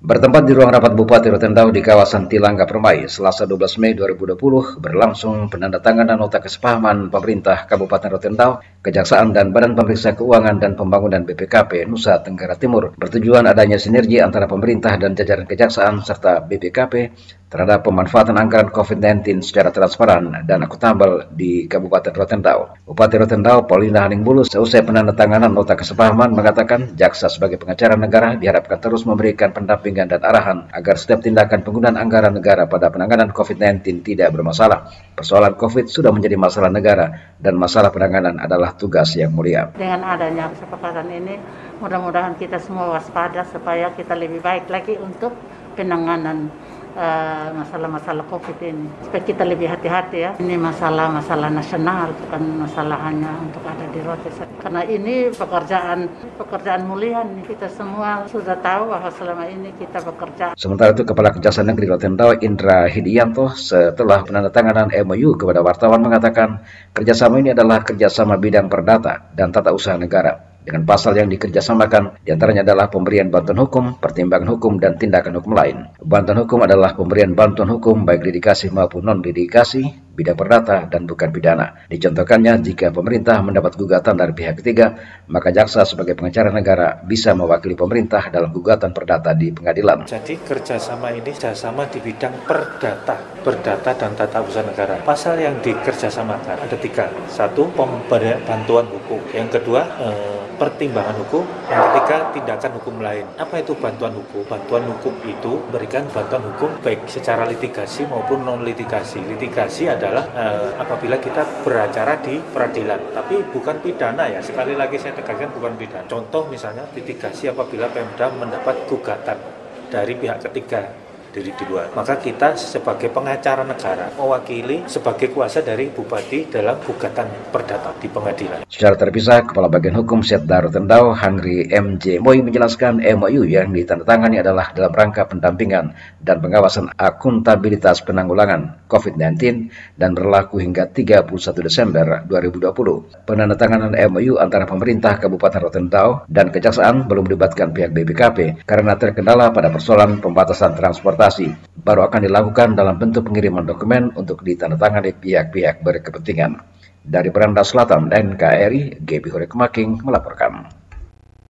Bertempat di ruang rapat Bupati Rotendao di kawasan Tilangga Permai, Selasa 12 Mei 2020, berlangsung penandatanganan nota kesepahaman pemerintah Kabupaten Rotendao, Kejaksaan dan Badan Pemeriksa Keuangan dan Pembangunan BPKP Nusa Tenggara Timur, bertujuan adanya sinergi antara pemerintah dan jajaran Kejaksaan serta BPKP terhadap pemanfaatan anggaran COVID-19 secara transparan dan akuntabel di Kabupaten Rotendao. Bupati Rotendao Paulina Haningbulu seusai penandatanganan nota kesepahaman mengatakan jaksa sebagai pengacara negara diharapkan terus memberikan pendampingan dan arahan agar setiap tindakan penggunaan anggaran negara pada penanganan COVID-19 tidak bermasalah. Persoalan COVID sudah menjadi masalah negara dan masalah penanganan adalah tugas yang mulia. Dengan adanya kesepakatan ini, mudah-mudahan kita semua waspada supaya kita lebih baik lagi untuk penanganan masalah-masalah COVID ini. Supaya kita lebih hati-hati ya. Ini masalah-masalah nasional, bukan masalah hanya untuk ada di Rote. Karena ini pekerjaan mulia nih. Kita semua sudah tahu bahwa selama ini kita bekerja. Sementara itu, Kepala Kejaksaan Negeri Rotendao Indra Hidianto setelah penandatanganan MOU kepada wartawan mengatakan kerjasama ini adalah kerjasama bidang perdata dan tata usaha negara. Dengan pasal yang dikerjasamakan, diantaranya adalah pemberian bantuan hukum, pertimbangan hukum, dan tindakan hukum lain. Bantuan hukum adalah pemberian bantuan hukum baik litigasi maupun non-litigasi, bidang perdata, dan bukan pidana. Dicontohkannya, jika pemerintah mendapat gugatan dari pihak ketiga, maka jaksa sebagai pengacara negara bisa mewakili pemerintah dalam gugatan perdata di pengadilan. Jadi kerjasama ini kerjasama di bidang perdata dan tata usaha negara. Pasal yang dikerjasamakan ada 3. 1, pemberian bantuan hukum. Yang kedua, pertimbangan hukum. Yang ketiga, tindakan hukum lain. Apa itu bantuan hukum? Bantuan hukum itu berikan bantuan hukum baik secara litigasi maupun non-litigasi. Litigasi adalah apabila kita beracara di peradilan, tapi bukan pidana ya. Sekali lagi saya tegaskan bukan pidana. Contoh misalnya litigasi apabila Pemda mendapat gugatan dari pihak ketiga di luar, maka kita sebagai pengacara negara mewakili sebagai kuasa dari bupati dalam gugatan perdata di pengadilan. Secara terpisah, Kepala Bagian Hukum Setda Rotendao Hangri MJ Moi menjelaskan MOU yang ditandatangani adalah dalam rangka pendampingan dan pengawasan akuntabilitas penanggulangan COVID-19 dan berlaku hingga 31 Desember 2020. Penandatanganan MOU antara pemerintah Kabupaten Rotendao dan Kejaksaan belum melibatkan pihak BPKP karena terkendala pada persoalan pembatasan transportasi. Baru akan dilakukan dalam bentuk pengiriman dokumen untuk ditandatangani pihak-pihak berkepentingan. Dari Beranda Selatan, NKRI, Gebi Horek Making melaporkan.